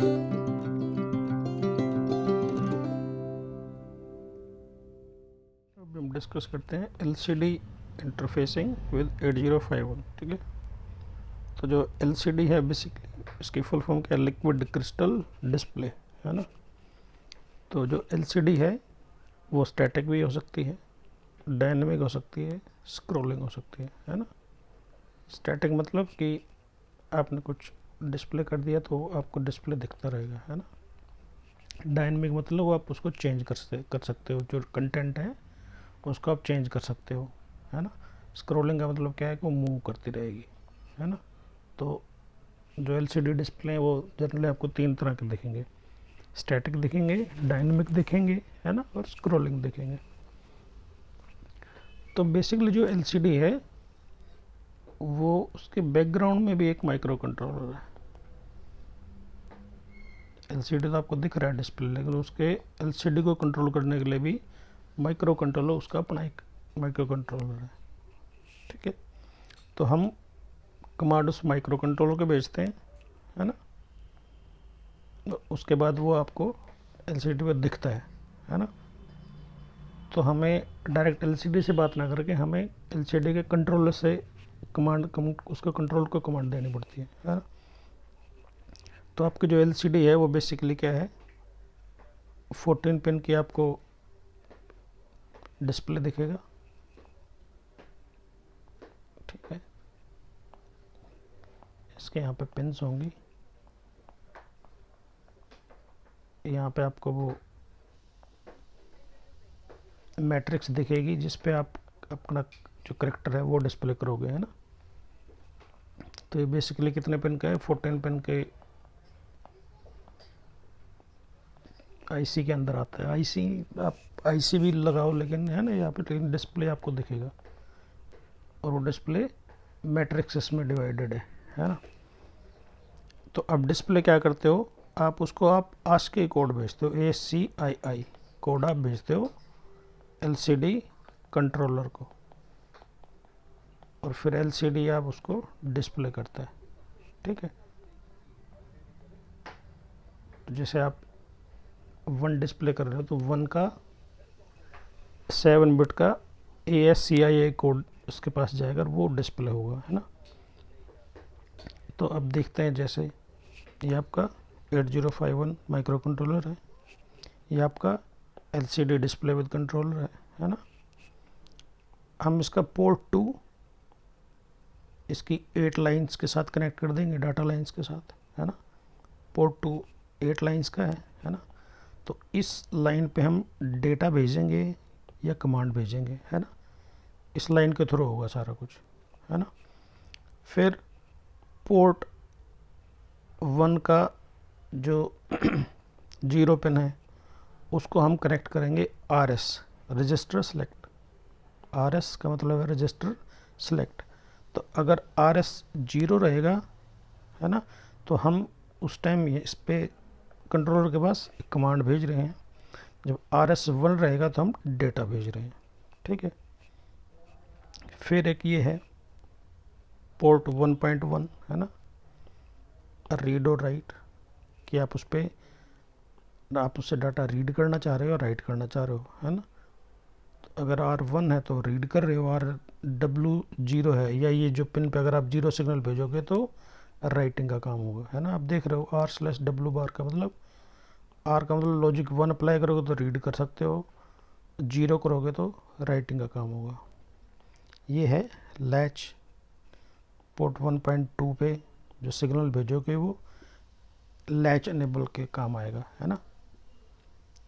अब हम डिस्कस करते हैं एलसीडी इंटरफेसिंग विद 8051। ठीक है, तो जो एलसीडी है बेसिकली इसकी फुल फॉर्म क्या है, लिक्विड क्रिस्टल डिस्प्ले, है ना। तो जो एलसीडी है वो स्टैटिक भी हो सकती है, डायनेमिक हो सकती है, स्क्रॉलिंग हो सकती है ना। स्टैटिक मतलब कि आपने कुछ डिस्प्ले कर दिया तो आपको डिस्प्ले दिखता रहेगा, है ना। डायनेमिक मतलब वो आप उसको चेंज कर सकते हो, जो कंटेंट है उसको आप चेंज कर सकते हो, है ना। स्क्रॉलिंग का मतलब क्या है कि वो मूव करती रहेगी, है ना। तो जो एलसीडी डिस्प्ले है वो जनरली आपको तीन तरह के दिखेंगे, स्टैटिक दिखेंगे, डायनेमिक दिखेंगे, है ना, और स्क्रॉलिंग दिखेंगे। तो बेसिकली जो एलसीडी है वो उसके बैकग्राउंड में भी एक माइक्रो कंट्रोलर है। एलसीडी तो आपको दिख रहा है डिस्प्ले, लेकिन उसके एलसीडी को कंट्रोल करने के लिए भी माइक्रो कंट्रोलर उसका अपना एक माइक्रो कंट्रोलर है। ठीक है, तो हम कमांड उस माइक्रो कंट्रोलर को भेजते हैं, है ना। तो उसके बाद वो आपको एलसीडी पर दिखता है ना। तो हमें डायरेक्ट एलसीडी से बात ना करके हमें एलसीडी के कंट्रोलर से उसको कंट्रोल को कमांड देनी पड़ती है ना। तो आपकी जो एलसीडी है वो बेसिकली क्या है, 14 पिन की आपको डिस्प्ले दिखेगा। ठीक है, इसके यहाँ पे पिन्स होंगी, यहाँ पे आपको वो मैट्रिक्स दिखेगी जिस पे आप अपना जो करेक्टर है वो डिस्प्ले करोगे, है ना। तो ये बेसिकली कितने पिन का है, 14 पिन के आईसी के अंदर आता है। आईसी आप आईसी भी लगाओ, लेकिन है ना यहाँ पे डिस्प्ले आपको दिखेगा, और वो डिस्प्ले मैट्रिक्स में डिवाइडेड है ना। तो अब डिस्प्ले क्या करते हो, आप उसको आप ASCII कोड भेजते हो, ACII कोड आप भेजते हो एलसीडी कंट्रोलर को, और फिर एलसीडी आप उसको डिस्प्ले करता है। ठीक है, तो जैसे आप 1 डिस्प्ले कर रहे हो तो 1 का 7 बिट का ASCII कोड उसके पास जाएगा और वो डिस्प्ले होगा, है ना। तो अब देखते हैं, जैसे ये आपका 8051 माइक्रो कंट्रोलर है, ये आपका एलसीडी डिस्प्ले विद कंट्रोलर है ना। हम इसका पोर्ट 2 इसकी 8 लाइंस के साथ कनेक्ट कर देंगे, डाटा लाइंस के साथ, है ना। पोर्ट 2 8 लाइंस का है ना। तो इस लाइन पे हम डेटा भेजेंगे या कमांड भेजेंगे, है ना। इस लाइन के थ्रू होगा सारा कुछ, है ना। फिर पोर्ट 1 का जो 0 पिन है उसको हम कनेक्ट करेंगे RS रजिस्टर सेलेक्ट। RS का मतलब है रजिस्टर सेलेक्ट। तो अगर RS 0 रहेगा, है ना, तो हम उस टाइम इस पे कंट्रोलर के पास एक कमांड भेज रहे हैं। जब RS 1 रहेगा तो हम डेटा भेज रहे हैं। ठीक है, फिर एक ये है पोर्ट 1.1, है ना, रीड और राइट, कि आप उस पर आप उससे डाटा रीड करना चाह रहे हो और राइट करना चाह रहे हो, है ना। तो अगर R1 है तो रीड कर रहे हो, RW 0 है, या ये जो पिन पे अगर आप 0 सिग्नल भेजोगे तो राइटिंग का काम होगा, है ना। आप देख रहे हो R/W बार का मतलब, R का मतलब लॉजिक 1 अप्लाई करोगे तो रीड कर सकते हो, 0 करोगे तो राइटिंग का काम होगा। ये है लैच, पोर्ट 1.2 पे जो सिग्नल भेजोगे वो लैच एनेबल के काम आएगा, है ना।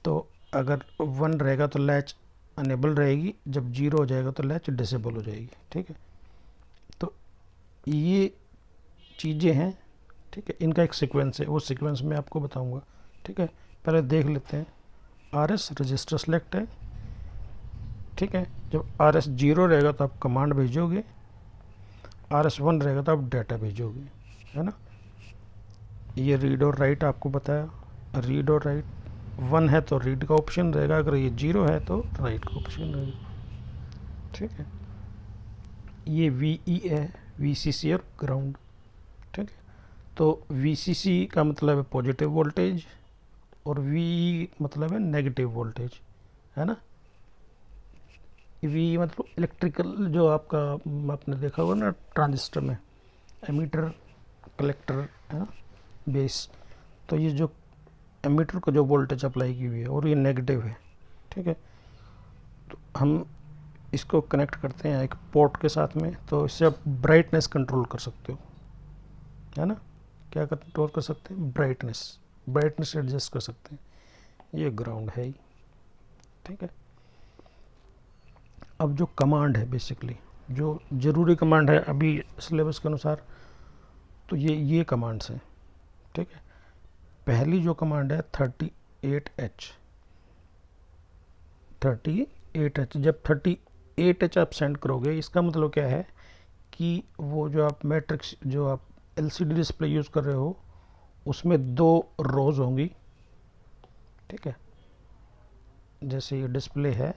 तो अगर 1 रहेगा तो लैच अनेबल रहेगी, जब 0 हो जाएगा तो लैच डिसेबल हो जाएगी। ठीक है, तो ये चीज़ें हैं। ठीक है, इनका एक सीक्वेंस है, वो सीक्वेंस मैं आपको बताऊंगा। ठीक है, पहले देख लेते हैं। RS रजिस्टर सेलेक्ट है। ठीक है, जब RS 0 रहेगा तो आप कमांड भेजोगे, RS 1 रहेगा तो आप डाटा भेजोगे, है ना। ये रीड और राइट आपको बताया, रीड और राइट 1 है तो रीड का ऑप्शन रहेगा, अगर ये 0 है तो राइट का ऑप्शन रहेगा। ठीक है, ये VE है, VCC और ग्राउंड। ठीक है, तो VCC का मतलब है पॉजिटिव वोल्टेज और V मतलब है नेगेटिव वोल्टेज, है ना। V मतलब इलेक्ट्रिकल, जो आपका आपने देखा होगा ना ट्रांजिस्टर में, एमीटर, कलेक्टर, है ना, बेस। तो ये जो एमीटर को जो वोल्टेज अप्लाई की हुई है और ये नेगेटिव है, ठीक है। तो हम इसको कनेक्ट करते हैं एक पोर्ट के साथ में, तो इससे आप ब्राइटनेस कंट्रोल कर सकते हो, है ना। क्या कंट्रोल कर सकते हैं? ब्राइटनेस एडजस्ट कर सकते हैं। ये ग्राउंड है ही, ठीक है। अब जो कमांड है, बेसिकली जो ज़रूरी कमांड है अभी सिलेबस के अनुसार, तो ये कमांड्स हैं, ठीक है। पहली जो कमांड है 38H, 38H। जब 38H आप सेंड करोगे, इसका मतलब क्या है कि वो जो आप मैट्रिक्स, जो आप LCD डिस्प्ले यूज़ कर रहे हो, उसमें 2 रोज होंगी, ठीक है। जैसे ये डिस्प्ले है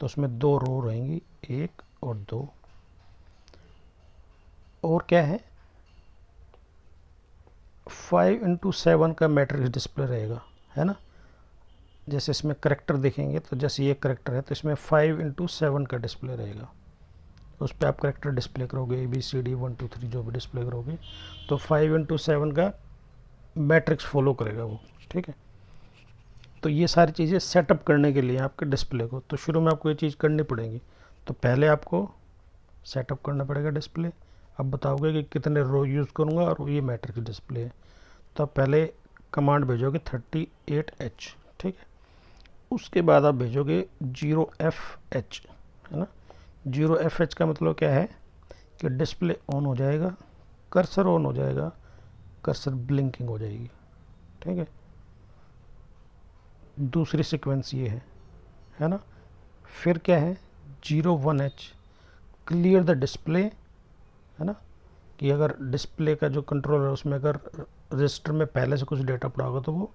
तो उसमें 2 रो रहेंगी, 1 और 2। और क्या है, 5x7 का मैट्रिक्स डिस्प्ले रहेगा, है ना। जैसे इसमें करेक्टर देखेंगे, तो जैसे ये करेक्टर है तो इसमें 5x7 का डिस्प्ले रहेगा। उस पर आप करेक्टर डिस्प्ले करोगे, ABCD 1 2 3 जो भी डिस्प्ले करोगे, तो 5x7 का मैट्रिक्स फॉलो करेगा वो, ठीक है। तो ये सारी चीज़ें सेटअप करने के लिए आपके डिस्प्ले को, तो शुरू में आपको ये चीज़ करनी पड़ेगी। तो पहले आपको सेटअप करना पड़ेगा डिस्प्ले। अब बताओगे कि कितने रो यूज़ करूँगा, और ये मैट्रिक्स डिस्प्ले है। तो आप पहले कमांड भेजोगे 38H, ठीक है। उसके बाद आप भेजोगे 0FH, है ना। 0FH का मतलब क्या है कि डिस्प्ले ऑन हो जाएगा, कर्सर ऑन हो जाएगा, कर्सर ब्लिंकिंग हो जाएगी, ठीक है। दूसरी सीक्वेंस ये है ना। फिर क्या है, 01H, क्लियर द डिस्प्ले, है ना। कि अगर डिस्प्ले का जो कंट्रोल है उसमें अगर रजिस्टर में पहले से कुछ डेटा पड़ा होगा तो वो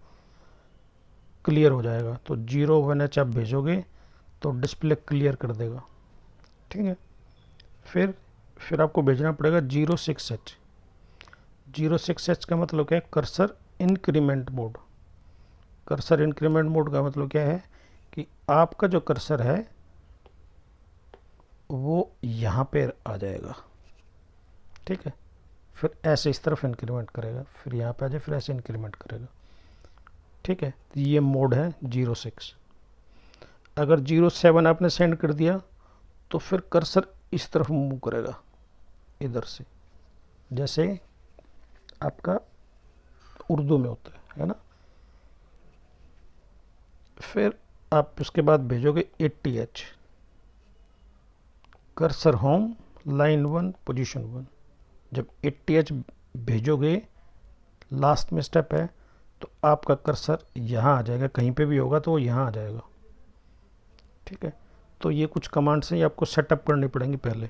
क्लियर हो जाएगा। तो 01H आप भेजोगे तो डिस्प्ले क्लियर कर देगा, ठीक है। फिर आपको भेजना पड़ेगा 06H। 06H का मतलब क्या है, cursor increment mode. Cursor increment mode का मतलब क्या है कि आपका जो कर्सर है वो यहाँ पे आ जाएगा, ठीक है। फिर ऐसे इस तरफ इंक्रीमेंट करेगा, फिर यहाँ पे आ जाए, फिर ऐसे इंक्रीमेंट करेगा, ठीक है। तो ये मोड है 06। अगर 07 आपने सेंड कर दिया तो फिर कर्सर इस तरफ मूव करेगा, इधर से, जैसे आपका उर्दू में होता है ना। फिर आप उसके बाद भेजोगे 80H, cursor home, line 1, position 1। जब 80H भेजोगे, लास्ट में स्टेप है, तो आपका कर्सर यहाँ आ जाएगा, कहीं पे भी होगा तो वो यहाँ आ जाएगा, ठीक है। तो ये कुछ कमांड्स हैं, ये आपको सेटअप करनी पड़ेंगी पहले,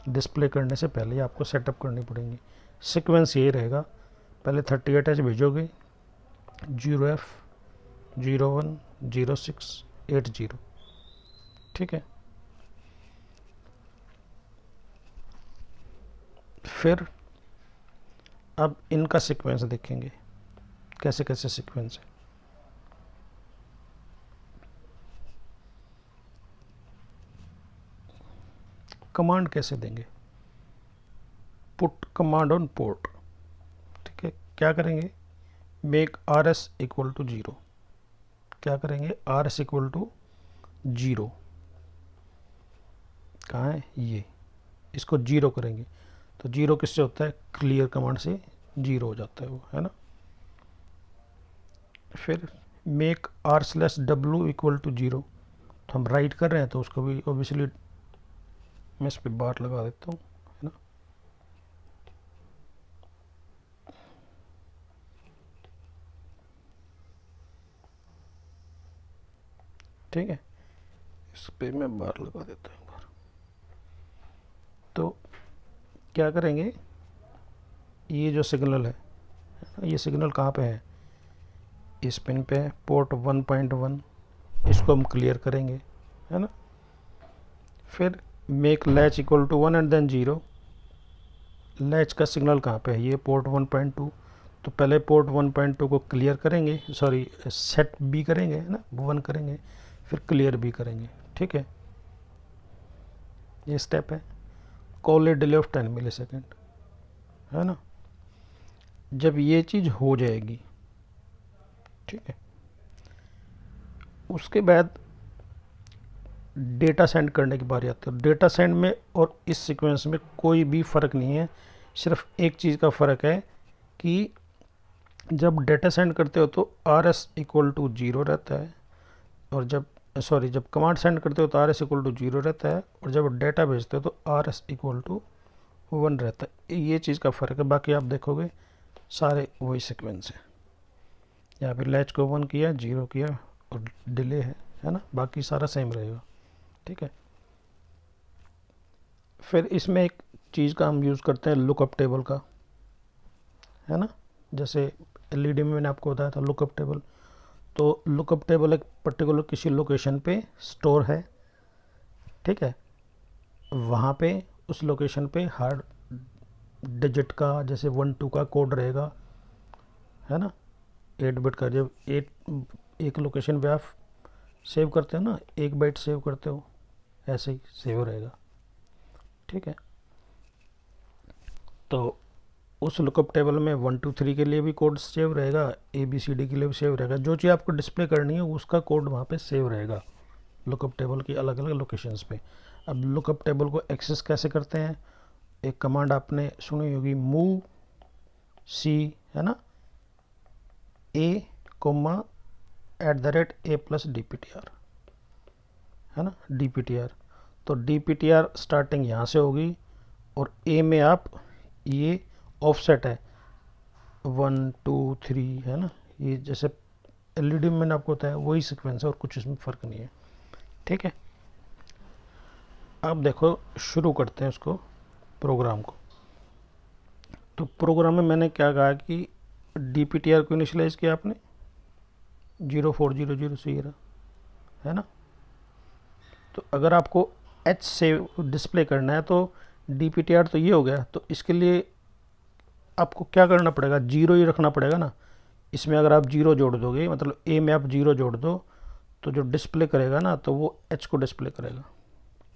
डिस्प्ले करने से पहले आपको सेटअप करनी पड़ेंगी। सीक्वेंस ये रहेगा, पहले 38H भेजोगे, 0F, 01, 06, 80, ठीक है। फिर अब इनका सीक्वेंस देखेंगे, कैसे कैसे सीक्वेंस है। कमांड कैसे देंगे, पुट कमांड ऑन पोर्ट, ठीक है। क्या करेंगे, मेक RS इक्वल टू 0। क्या करेंगे, RS इक्वल टू 0, कहाँ है ये, इसको 0 करेंगे। तो 0 किससे होता है, क्लियर कमांड से 0 हो जाता है वो, है ना। फिर मेक R/W इक्वल टू 0, तो हम राइट कर रहे हैं तो उसको भी ऑब्वियसली मैं इस पर बार लगा देता हूँ, है ना। ठीक है, इस पर मैं बार लगा देता हूँ बार। तो क्या करेंगे, ये जो सिग्नल है, ये सिग्नल कहाँ पे है, इस पिन पे है, पोर्ट 1.1, इसको हम क्लियर करेंगे, है ना। फिर make latch equal to 1 and then 0, latch का सिग्नल कहाँ पे है, ये पोर्ट 1.2। तो पहले पोर्ट 1.2 को क्लियर करेंगे, सॉरी सेट बी करेंगे, है ना, 1 करेंगे, फिर क्लियर बी करेंगे। ठीक है, ये स्टेप है। Call a delay of 10 millisecond, है ना। जब ये चीज़ हो जाएगी, ठीक है, उसके बाद डेटा सेंड करने की बारी आती है। डेटा सेंड में और इस सीक्वेंस में कोई भी फ़र्क नहीं है, सिर्फ एक चीज़ का फ़र्क है कि जब डेटा सेंड करते हो तो आर एस इक्वल टू 0 रहता है, और जब कमांड सेंड करते हो तो आर एस इक्वल टू 0 रहता है, और जब डेटा भेजते हो तो आर एस इक्वल टू 1 रहता है। ये चीज़ का फ़र्क है, बाकी आप देखोगे सारे वही सीक्वेंस है। यहाँ पे लैच को 1 किया, 0 किया और डिले है ना, बाकी सारा सेम रहेगा। ठीक है, फिर इसमें एक चीज़ का हम यूज़ करते हैं लुकअप टेबल का, है ना। जैसे एलईडी में मैंने आपको बताया था लुकअप टेबल। तो लुकअप टेबल एक पर्टिकुलर किसी लोकेशन पे स्टोर है, ठीक है, वहाँ पे उस लोकेशन पे हर डिजिट का, जैसे 1-2 का कोड रहेगा, है ना, 8 बिट का। जब एक लोकेशन पे आप सेव करते हो ना, 1 बाइट सेव करते हो, ऐसे ही सेव रहेगा। ठीक है, तो उस लुकअप टेबल में 1 2 3 के लिए भी कोड सेव रहेगा, ABCD के लिए भी सेव रहेगा। जो चीज़ आपको डिस्प्ले करनी है उसका कोड वहाँ पे सेव रहेगा लुकअप टेबल की अलग अलग लोकेशंस पे। अब लुकअप टेबल को एक्सेस कैसे करते हैं, एक कमांड आपने सुनी होगी, मूव सी, है ना, A, @A+DPTR, है ना, DPTR। तो DPTR स्टार्टिंग यहाँ से होगी, और A में आप ये ऑफसेट है 1 2 3, है ना, ये जैसे एलईडी में मैंने आपको बताया वही सीक्वेंस है, और कुछ इसमें फ़र्क नहीं है। ठीक है, अब देखो शुरू करते हैं उसको, प्रोग्राम को। तो प्रोग्राम में मैंने क्या कहा कि DPTR को इनिशियलाइज किया आपने 0400 से, ये रहा, है ना। तो अगर आपको H से डिस्प्ले करना है तो DPTR तो ये हो गया, तो इसके लिए आपको क्या करना पड़ेगा, 0 ही रखना पड़ेगा ना। इसमें अगर आप 0 जोड़ दोगे, मतलब A में आप 0 जोड़ दो, तो जो डिस्प्ले करेगा ना, तो वो H को डिस्प्ले करेगा।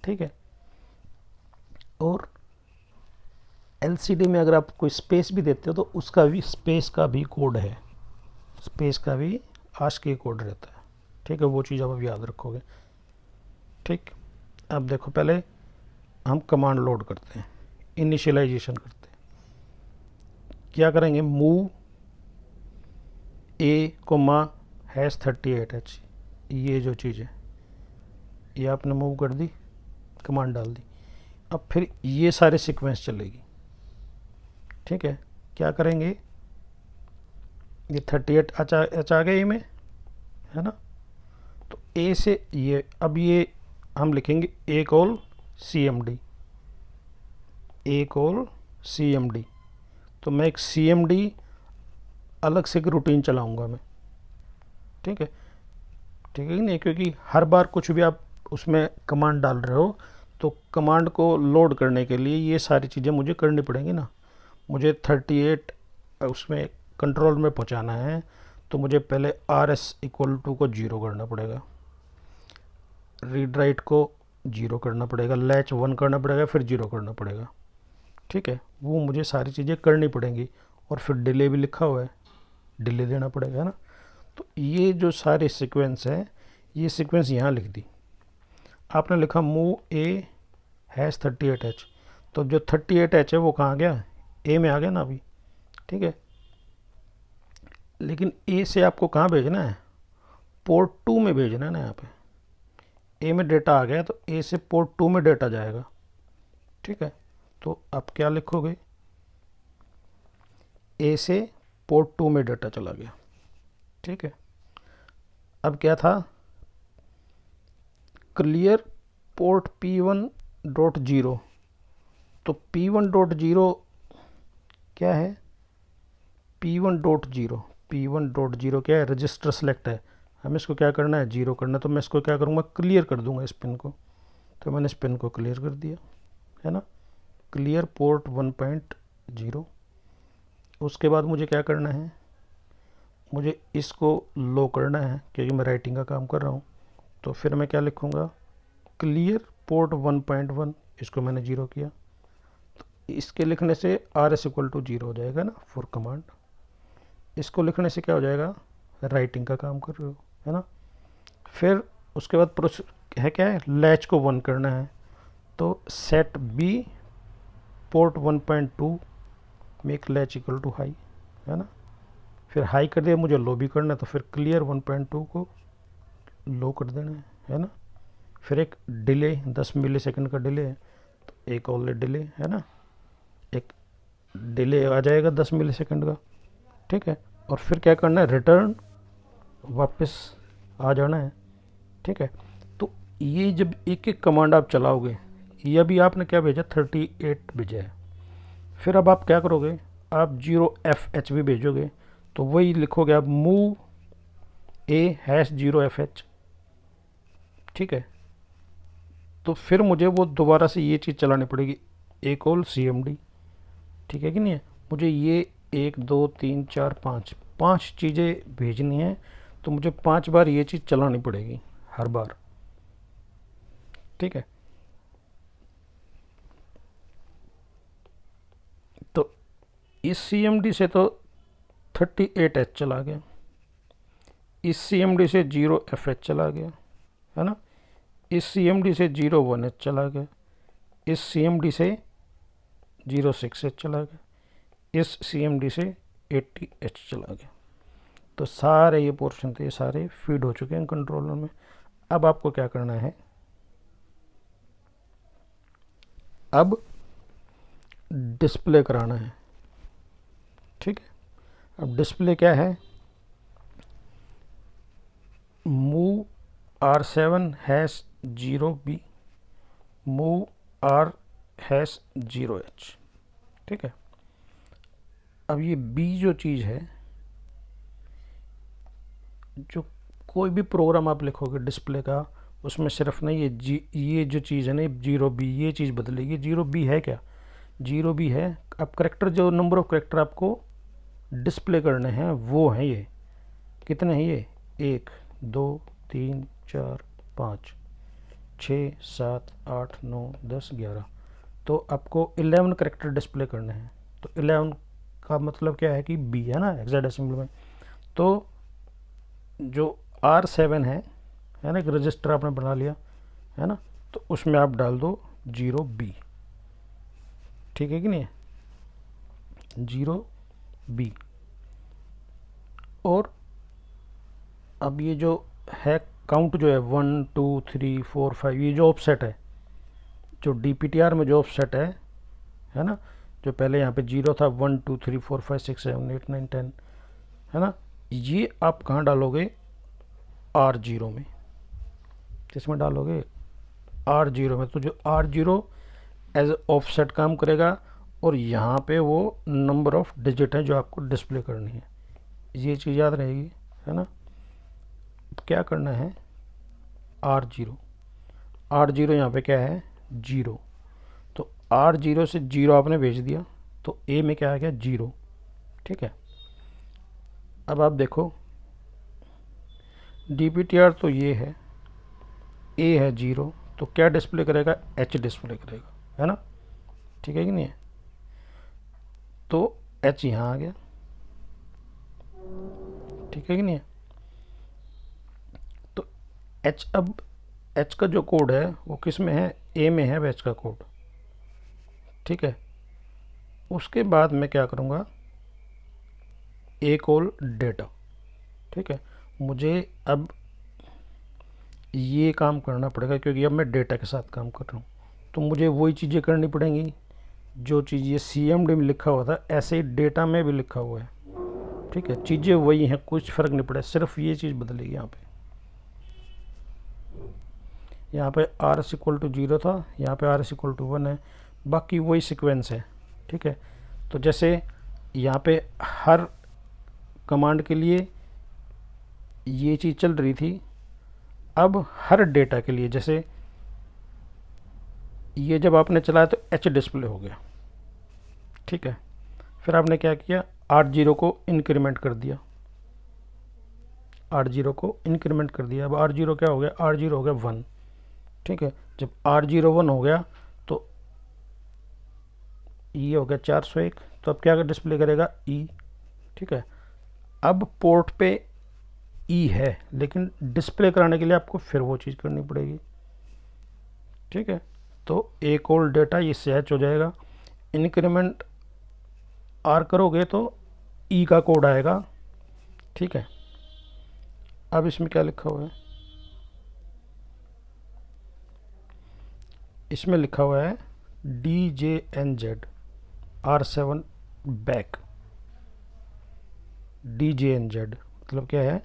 ठीक है, और LCD में अगर आप कोई स्पेस भी देते हो तो उसका भी स्पेस का भी कोड है, स्पेस का भी ASCII कोड रहता है। ठीक है, वो चीज़ आप याद रखोगे। ठीक, अब देखो पहले हम कमांड लोड करते हैं, इनिशियलाइजेशन करते हैं। क्या करेंगे, मूव A,#38H, ये जो चीज़ है ये आपने मूव कर दी, कमांड डाल दी। अब फिर ये सारे सीक्वेंस चलेगी। ठीक है, क्या करेंगे, ये 38H आ गया में, है ना। तो A से ये, अब ये हम लिखेंगे A:CMD। तो मैं एक CMD अलग से एक रूटीन चलाऊंगा मैं। ठीक है, ठीक है कि नहीं, क्योंकि हर बार कुछ भी आप उसमें कमांड डाल रहे हो, तो कमांड को लोड करने के लिए ये सारी चीज़ें मुझे करनी पड़ेंगी ना। मुझे 38 उसमें कंट्रोल में पहुंचाना है, तो मुझे पहले RS=2 को 0 करना पड़ेगा, रीड राइट को 0 करना पड़ेगा, लैच 1 करना पड़ेगा, फिर 0 करना पड़ेगा। ठीक है, वो मुझे सारी चीज़ें करनी पड़ेंगी, और फिर डिले भी लिखा हुआ है, डिले देना पड़ेगा ना। तो ये जो सारे सीक्वेंस हैं, ये सीक्वेंस यहाँ लिख दी आपने, लिखा मूव A#38H। तो जो 38H है वो कहाँ गया, A में आ गया ना अभी। ठीक है, लेकिन A से आपको कहाँ भेजना है, पोर्ट 2 में भेजना है ना। यहाँ पे A में डेटा आ गया, तो A से पोर्ट 2 में डेटा जाएगा। ठीक है, तो आप क्या लिखोगे, A से पोर्ट 2 में डेटा चला गया। ठीक है, अब क्या था, क्लियर पोर्ट P1.0। तो P1.0 क्या है, P1.0 क्या है, रजिस्टर सेलेक्ट है। हमें इसको क्या करना है, 0 करना। तो मैं इसको क्या करूँगा, क्लियर कर दूंगा इस पिन को। तो मैंने इस पिन को क्लियर कर दिया, है ना। Clear port 0। उसके बाद मुझे क्या करना है, मुझे इसको लो करना है क्योंकि मैं राइटिंग का काम कर रहा हूँ। तो फिर मैं क्या लिखूँगा, क्लियर पोर्ट 1.1, इसको मैंने 0 किया। तो इसके लिखने से आर एस इक्वल टू 0 हो जाएगा ना फॉर कमांड। इसको लिखने से क्या हो जाएगा, राइटिंग का काम कर रहे हो, है ना। फिर उसके बाद प्रोसेस है क्या है, लैच को 1 करना है। तो set B port 1.2 make latch equal to high, है ना। फिर हाई कर दिया, मुझे लो भी करना है, तो फिर क्लियर 1.2 को लो कर देना है ना। फिर एक डिले 10 मिली सेकेंड का डिले है, तो एक और डिले, है ना, एक डिले आ जाएगा 10 मिली सेकेंड का, ठीक है। और फिर क्या करना है, रिटर्न वापस आ जाना है, ठीक है। तो ये जब एक एक कमांड आप चलाओगे, ये अभी आपने क्या भेजा 38 भेजा है। फिर अब आप क्या करोगे, आप 0fh भी भेजोगे, तो वही लिखोगे आप मूव a#0fh, ठीक है। तो फिर मुझे वो दोबारा से ये चीज़ चलानी पड़ेगी, एक और CMD, ठीक है कि नहीं है। मुझे ये 1 2 3 4 5 चीज़ें भेजनी है, तो मुझे 5 बार ये चीज़ चलानी पड़ेगी हर बार, ठीक है। तो इस CMD से तो 38H चला गया, इस CMD से 0fH चला गया, है ना। इस CMD से 01H चला गया, इस CMD से 06H चला गया, इस CMD से 80H चला गया। तो सारे ये पोर्शन थे, ये सारे फीड हो चुके हैं कंट्रोलर में। अब आपको क्या करना है, अब डिस्प्ले कराना है, ठीक है। अब डिस्प्ले क्या है, मूव R7#0B मूव R#0H, ठीक है। अब ये B जो चीज़ है, जो कोई भी प्रोग्राम आप लिखोगे डिस्प्ले का, उसमें सिर्फ नहीं ये जो चीज़ है ना 0B, ये चीज़ बदलेगी। 0B है क्या, 0B है अब करेक्टर, जो नंबर ऑफ करेक्टर आपको डिस्प्ले करने हैं वो हैं ये, कितने हैं ये, 1 2 3 4 5 6 7 8 9 10 11। तो आपको 11 करेक्टर डिस्प्ले करने हैं। तो 11 का मतलब क्या है कि B है ना हेक्साडेसिमल में। तो जो R7 है ना, एक रजिस्टर आपने बना लिया है ना, तो उसमें आप डाल दो 0B, ठीक है कि नहीं है, 0B। और अब ये जो है काउंट जो है 1 2 3 4 5, ये जो ऑफसेट है, जो DPTR में जो ऑफसेट है ना, जो पहले यहाँ पे 0 था, 1 2 3 4 5 6 7 8 9 10, है ना, ये आप कहाँ डालोगे, R0 में। किसमें डालोगे, R0 में। तो जो R0 एज ऑफसेट काम करेगा, और यहाँ पे वो नंबर ऑफ डिजिट है जो आपको डिस्प्ले करनी है, ये चीज़ याद रहेगी, है ना। क्या करना है, R0 यहाँ पे क्या है 0। तो R0 से 0 आपने भेज दिया, तो A में क्या आ गया 0, ठीक है। अब आप देखो DPTR तो ये है, A है 0, तो क्या डिस्प्ले करेगा, H डिस्प्ले करेगा, है ना, ठीक है कि नहीं है। तो H यहाँ आ गया, ठीक है कि नहीं है। तो H, अब H का जो कोड है वो किस में है, A में है H का कोड, ठीक है। उसके बाद मैं क्या करूँगा, एक और डेटा, ठीक है। मुझे अब ये काम करना पड़ेगा क्योंकि अब मैं डेटा के साथ काम कर रहा हूँ, तो मुझे वही चीज़ें करनी पड़ेंगी जो चीज़ ये CMD में लिखा हुआ था, ऐसे ही डेटा में भी लिखा हुआ है, ठीक है। चीज़ें वही हैं, कुछ फ़र्क नहीं पड़ा, सिर्फ ये चीज़ बदलेगी। यहाँ पे R=0 था, यहाँ पे R=1 है, बाकी वही सीक्वेंस है, ठीक है। तो जैसे यहाँ पे हर कमांड के लिए ये चीज़ चल रही थी, अब हर डेटा के लिए, जैसे ये जब आपने चलाया तो H डिस्प्ले हो गया, ठीक है। फिर आपने क्या किया, 8 को इंक्रीमेंट कर दिया, 8 को इंक्रीमेंट कर दिया। अब 8 क्या हो गया, 8 हो गया 1। ठीक है, जब 801 हो गया तो ये हो गया 401। तो अब क्या डिस्प्ले करेगा, ई। ठीक है, अब पोर्ट पे ई है, लेकिन डिस्प्ले कराने के लिए आपको फिर वो चीज़ करनी पड़ेगी। ठीक है, तो एक और डेटा ये सहज हो जाएगा। इंक्रीमेंट आर करोगे तो ई का कोड आएगा। ठीक है, अब इसमें क्या लिखा हुआ है, इसमें लिखा हुआ है DJNZ R7 बैक। DJNZ मतलब क्या है,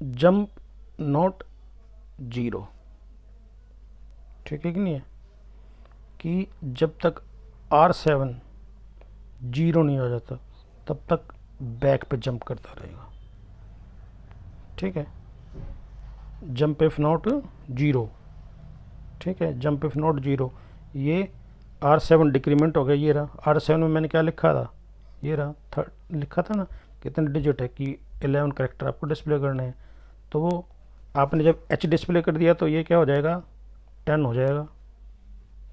जंप नॉट जीरो। ठीक है कि नहीं है, कि जब तक R7 जीरो नहीं हो जाता तब तक बैक पे जंप करता रहेगा। ठीक है, जंप इफ नॉट जीरो। ठीक है, जंप इफ नॉट जीरो, ये R7 डिक्रीमेंट हो गया। ये रहा R7 में मैंने क्या लिखा था, ये रहा थर्ड लिखा था ना, कितने डिजिट है कि 11 करेक्टर आपको डिस्प्ले करने हैं। तो वो आपने जब H डिस्प्ले कर दिया तो ये क्या हो जाएगा, 10 हो जाएगा।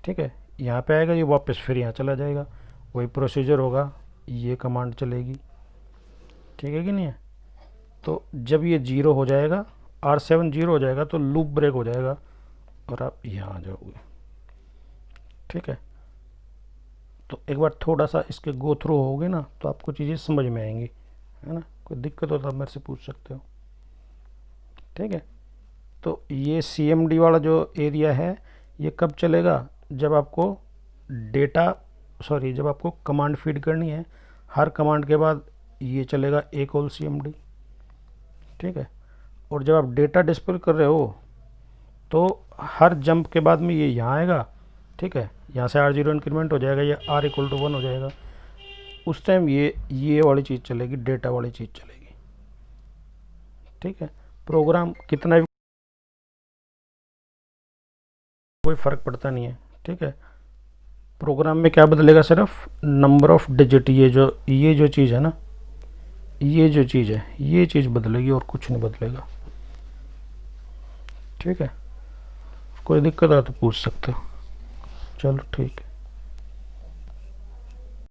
ठीक है, यहाँ पे आएगा, ये वापस फिर यहाँ चला जाएगा, वही प्रोसीजर होगा, ये कमांड चलेगी। ठीक है कि नहीं है, तो जब ये जीरो हो जाएगा, R7 जीरो हो जाएगा तो लूप ब्रेक हो जाएगा और आप यहाँ आ जाओगे। ठीक है, तो एक बार थोड़ा सा इसके गो थ्रू होगे ना तो आपको चीज़ें समझ में आएंगी, है ना। कोई दिक्कत हो तो आप मेरे से पूछ सकते हो। ठीक है, तो ये CMD वाला जो एरिया है ये कब चलेगा, जब आपको जब आपको कमांड फीड करनी है, हर कमांड के बाद ये चलेगा एक और CMD। ठीक है, और जब आप डेटा डिस्प्ले कर रहे हो तो हर जंप के बाद में ये यहाँ आएगा। ठीक है, यहाँ से R0 इंक्रीमेंट हो जाएगा, ये R = 1 हो जाएगा। उस टाइम ये वाली चीज़ चलेगी, डेटा वाली चीज़ चलेगी। ठीक है, प्रोग्राम कितना भी कोई फ़र्क पड़ता नहीं है। ठीक है, प्रोग्राम में क्या बदलेगा, सिर्फ नंबर ऑफ डिजिट, ये जो चीज़ है ना, ये जो चीज़ है ये चीज़ बदलेगी और कुछ नहीं बदलेगा। ठीक है, कोई दिक्कत है तो पूछ सकते हो। चलो ठीक है।